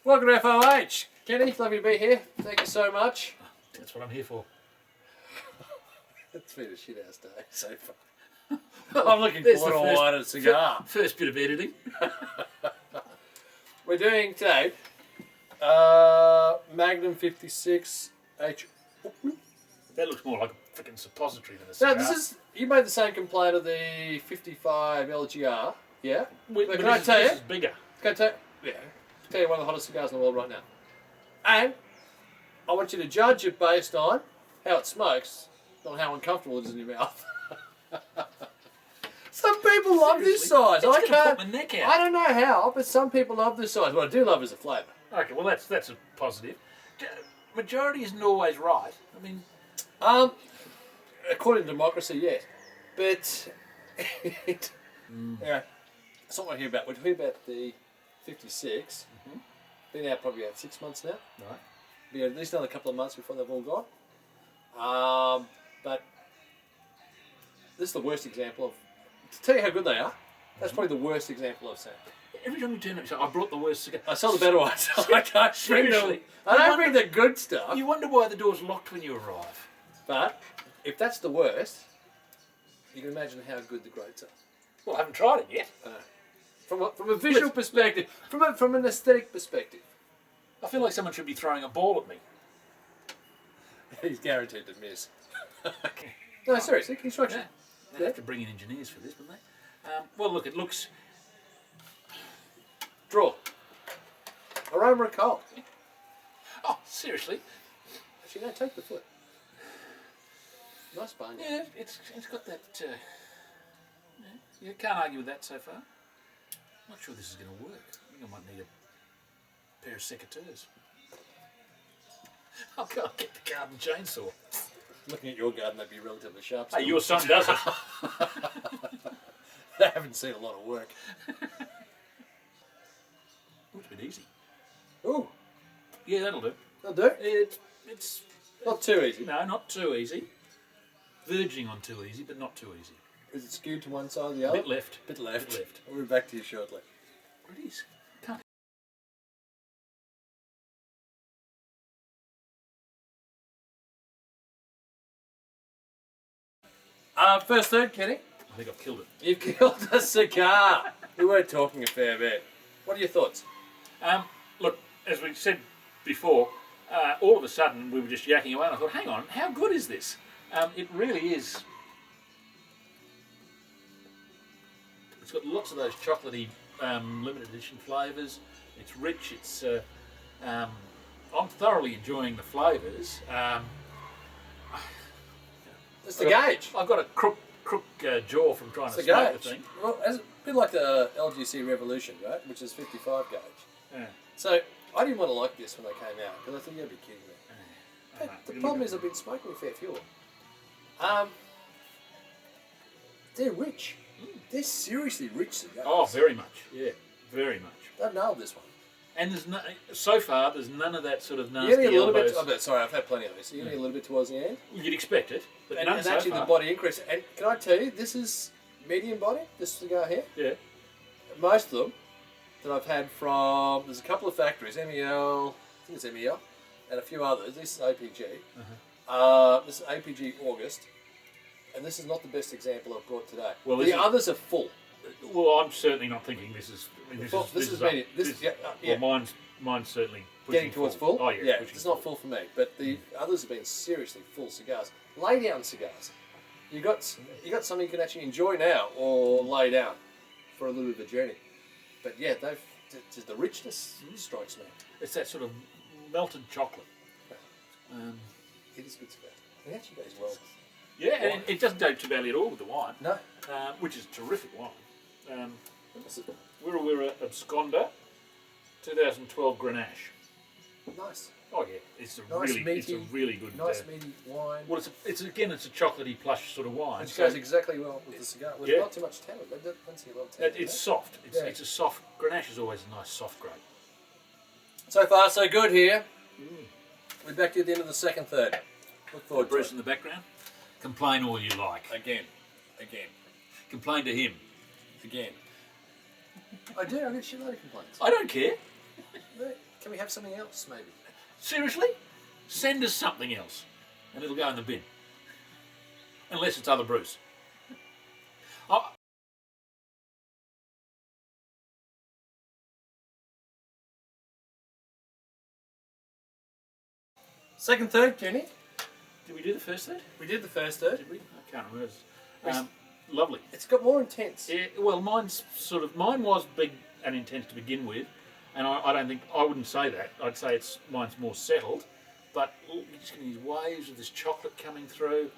Welcome to FOH. Kenny, lovely to be here. Thank you so much. That's what I'm here for. It's been a shit house day so far. I'm looking There's forward the to a lighted cigar. first bit of editing. We're doing today Magnum 56 H. Upmann. That looks more like a freaking suppository than a Now cigar. this is, you made the same complaint of the 55 LGR, yeah? But Can I this tell you? is bigger. Can I tell you one of the hottest cigars in the world right now. And I want you to judge it based on how it smokes, not how uncomfortable it is in your mouth. Some people love this size. It's gonna put my neck out. I don't know how, but some people love this size. What I do love is the flavour. Okay, well that's a positive. Majority isn't always right. I mean, according to democracy, yes, but yeah, that's not what we're here about. We're talking about the 56. Been out probably about 6 months now. right. Be at least another couple of months before they've all gone. But this is the worst example of. To tell you how good they are, that's probably the worst example I've seen. Every time you turn up, you say, I brought the worst cigar. I sell the better ones. I can't bring Seriously. I don't bring the good stuff. You wonder why the door's locked when you arrive. But if that's the worst, you can imagine how good the greats are. Well, I haven't tried it yet. From a visual perspective, from an aesthetic perspective. I feel like someone should be throwing a ball at me. He's guaranteed to miss. No, seriously, construction. Yeah. They have to bring in engineers for this, wouldn't they? Well, look, it looks... Draw. Aroma of coal. Oh, seriously? Actually, no, take the foot. Nice bone. Yeah, it's got that... you can't argue with that so far. Not sure this is going to work. I think I might need a pair of secateurs. I'll go and get the garden chainsaw. Looking at your garden, that'd be relatively sharp. Hey, your son does it. They haven't seen a lot of work. Looks a bit easy. Ooh, Yeah, that'll do. that'll do. It's Not too easy. no, not too easy. Verging on too easy, but not too easy. Is it skewed to one side or the A other? bit left. Bit left. Bit left. We'll be back to you shortly. It is. Can't. First third, Kenny. I think I've killed it. You've killed a cigar. We were talking a fair bit. What are your thoughts? Look, as we said before, all of a sudden we were just yakking away and I thought, hang on, how good is this? It really is. It's got lots of those chocolatey limited edition flavours. It's rich. It's. I'm thoroughly enjoying the flavours. It's the gauge. I've got a crook jaw from trying It's to the smoke gauge. the thing. Well, it's a bit like the LGC Revolution, right? Which is 55 gauge. Yeah. So I didn't want to like this when they came out because I thought you'd be kidding me. But know. the problem is I've been smoking a fair few. They're rich. They're seriously rich cigars. Oh, very much. Yeah, very much. They've nailed this one. And there's no, so far there's none of that sort of nasty You're getting a little elbows. bit. Sorry, I've had plenty of this. You're getting a little bit towards the end, You'd expect it, but none and so actually far. the body increase. And can I tell you, this is medium body. This cigar here. Yeah. Most of them that I've had from, there's a couple of factories, MEL, I think it's MEL, and a few others. This is APG. This is APG August, and this is not the best example I've brought today. Well, the others are full. Well, I'm certainly not thinking this is. I mean, This is up. medium. Yeah. Well, mine's certainly pushing Getting towards full. Oh yeah, pushing it's not full for me, but the others have been seriously full cigars. Lay down cigars. You got something you can actually enjoy now, or lay down for a little bit of a journey. But yeah, the richness strikes me. It's that sort of melted chocolate. It is good cigar. It actually goes well. Yeah, and it doesn't go too badly at all with the wine. No. Which is terrific wine. What's it? We're at Absconder, 2012 Grenache. Nice. Oh yeah, it's a Nice really, meaty, it's a really good. Nice meaty wine. Well, it's a chocolatey plush sort of wine. Which goes exactly well with the cigar. With not too much tannin. I don't see a lot of tannin. It's soft. It's a soft. Grenache is always a nice soft grape. So far, so good here. We're back to at the end of the second third. Look forward to Bruce it. in the background. Complain all you like. Again. Complain to him. Again. I do. I get shitload of complaints. I don't care. Can we have something else, maybe? Seriously? Send us something else, and it'll go in the bin. Unless it's other Bruce. Oh, Second, third, Jenny. did we do the first third? We did the first third. Did we? I can't remember. Lovely. It's got more intense. Yeah, well, mine was big and intense to begin with, and I wouldn't say that. I'd say mine's more settled, but you're just getting these waves of this chocolate coming through.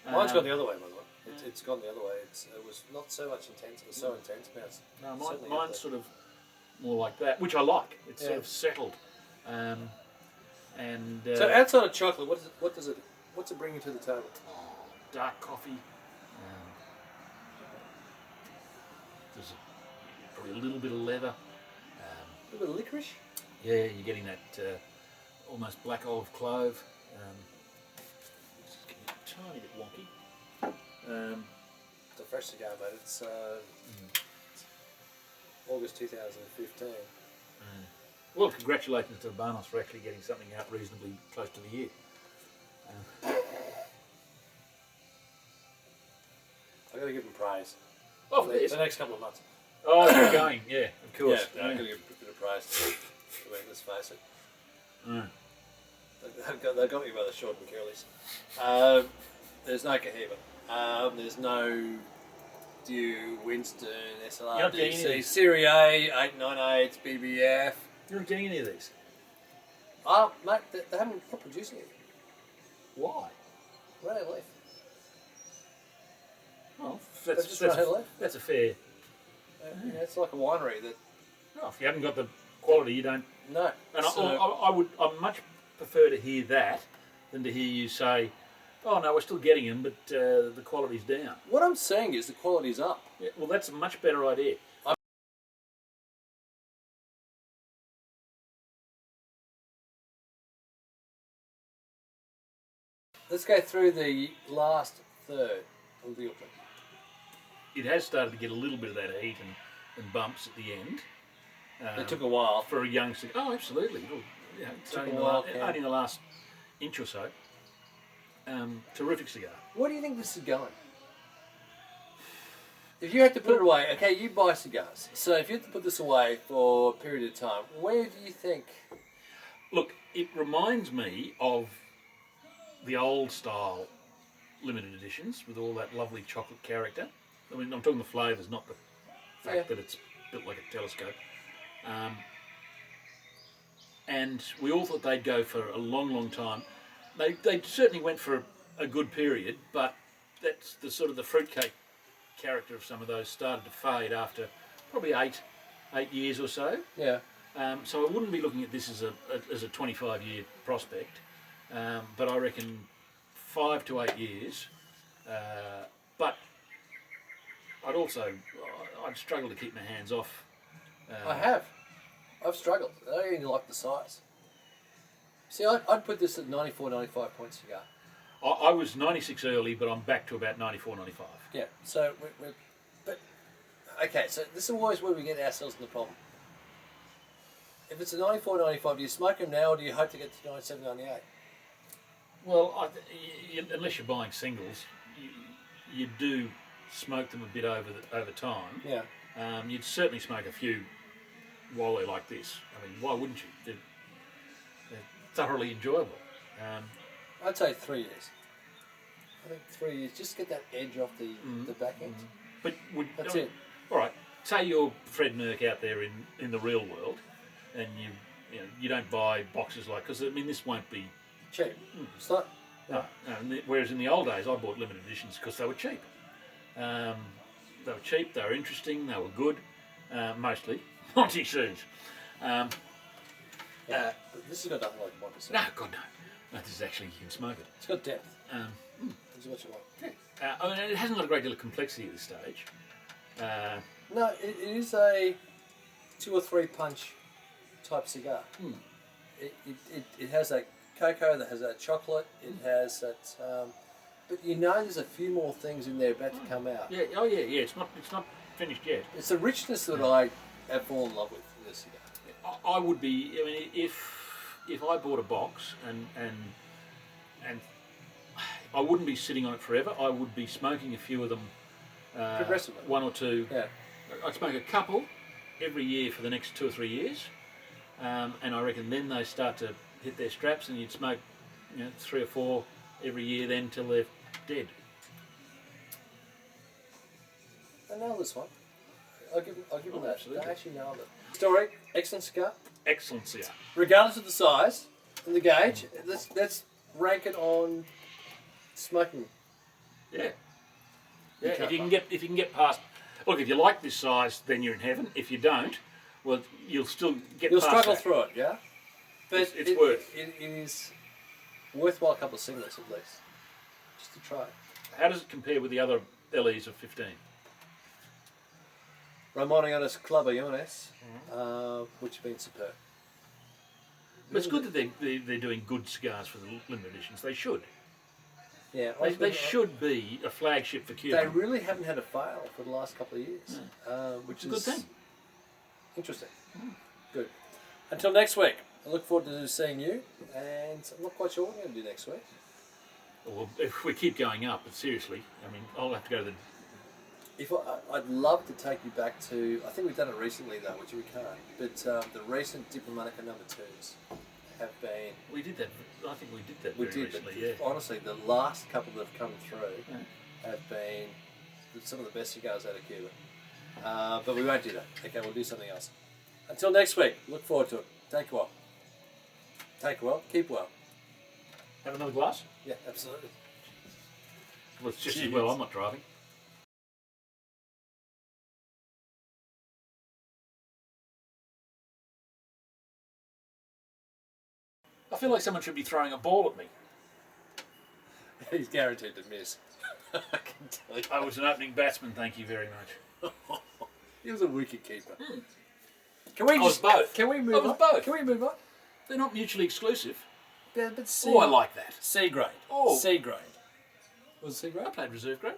Mine's gone the other way, by the way. It's gone the other way. It was not so much intense. It was so intense. Now it's Mine's sort of more like that, which I like. It's sort of settled. So outside of chocolate, what's it bringing to the table? Dark coffee. There's probably a little bit of leather. A little bit of licorice. Yeah, you're getting that almost black olive clove. It's getting a tiny bit wonky. It's a fresh cigar, mate. It's August 2015. Well, congratulations to Urbanos for actually getting something out reasonably close to the year. I've got to give them praise. Oh, For the next couple of months. Oh, you're going, yeah, of course. Yeah, I've got to give a bit of praise. I mean, let's face it. They got me by the short and curlies. There's no Cohiba. There's no Dew, Winston, SLR, You're not getting any of DC, these? Serie A, 898, BBF. You're not getting any of these. Oh, mate, they haven't stopped producing it. Why? Right out left. Well, They've just run out of left. that's a fair. It's like a winery that. No, if you haven't got the quality, you don't. No. And So- I much prefer to hear that than to hear you say, "Oh no, we're still getting them, but the quality's down." What I'm saying is the quality's up. Yeah, well, that's a much better idea. Let's go through the last third of the Upmann. It has started to get a little bit of that heat and bumps at the end. It took a while. For a young cigar. Oh, absolutely. Well, yeah, it's Took only, a in the while, only in the last inch or so. Terrific cigar. Where do you think this is going? If you had to put it away, okay, you buy cigars. So if you had to put this away for a period of time, where do you think? Look, it reminds me of the old style limited editions with all that lovely chocolate character. I mean, I'm talking the flavours, not the fact that it's built like a telescope. And we all thought they'd go for a long, long time. They certainly went for a good period, but that's the sort of the fruitcake character of some of those started to fade after probably eight years or so. Yeah. So I wouldn't be looking at this as a 25-year prospect, but I reckon 5 to 8 years. But I'd struggle to keep my hands off. I have. I've struggled. I don't even like the size. See, I'd put this at 94, 95 point cigar. I was 96 early, but I'm back to about 94, 95. Yeah. So okay. So this is always where we get ourselves in the problem. If it's a 94, 95, do you smoke them now, or do you hope to get to 97, 98? Well, unless you're buying singles, you do smoke them a bit over time. Yeah. You'd certainly smoke a few while they're like this. I mean, why wouldn't you? They're thoroughly enjoyable. I'd say 3 years. I think 3 years, just get that edge off the back end. But That's it. All right. Say you're Fred Merck out there in the real world, and you don't buy boxes like, because I mean this won't be Cheap. It's not. no. Whereas in the old days I bought limited editions because they were cheap. They were cheap. They were interesting. They were good. Mostly Monty Soos. But this has got nothing like 1%. No, God no. No, this is actually, you can smoke it. It's got depth. This is what you want. I mean, it hasn't got a great deal of complexity at this stage. No, it is a 2 or 3 punch type cigar. It has that cocoa, that has that chocolate, it has that. But you know, there's a few more things in there about to come out. Yeah. Oh yeah. It's not finished yet. It's the richness that I have fallen in love with in this cigar. I would be. I mean, if I bought a box and I wouldn't be sitting on it forever. I would be smoking a few of them. Progressively. One or two. Yeah. I'd smoke a couple every year for the next 2 or 3 years, and I reckon then they start to hit their straps, and you'd smoke, 3 or 4 every year then till they're dead. I nailed this one. I'll give them that. Absolutely. They actually nailed it. Story, excellent cigar. Excellent cigar. Regardless of the size and the gauge, let's rank it on smoking. Yeah. Yeah. If you can get past. Look, if you like this size, then you're in heaven. If you don't, well, you'll still get. You'll past struggle that. through it, yeah. But It's worth. It is worthwhile. A couple of singlets at least, just to try. How does it compare with the other LEs of 15? Ramoniones Club-Iones, which have been superb. But it's good that they're doing good cigars for the limited editions. They should. Yeah, They should be a flagship for Cuba. They really haven't had a fail for the last couple of years, which It's a good thing. Interesting. Good. Until next week, I look forward to seeing you, and I'm not quite sure what we're going to do next week. Well, if we keep going up, but seriously, I mean, I'll have to go to the. I'd love to take you back to, I think we've done it recently though, which we can't, but the recent Diplomatica #2s have been... We did that. I think we did that We very did, recently. but Yeah. honestly, the last couple that have come through have been some of the best cigars out of Cuba. But we won't do that. Okay, we'll do something else. Until next week, look forward to it. Take well. Take well, keep well. Have another glass? Yeah, absolutely. Well, it's just as Cheers. well. I'm not driving. I feel like someone should be throwing a ball at me. He's guaranteed to miss. I can tell you. I was an opening batsman, thank you very much. He was a wicket keeper. Can we I was both. Can we I move was on? both. Can we move on? They're not mutually exclusive. Yeah, but C, Oh, I like that. C grade. Oh. C grade. Was it C I grade? played reserve grade.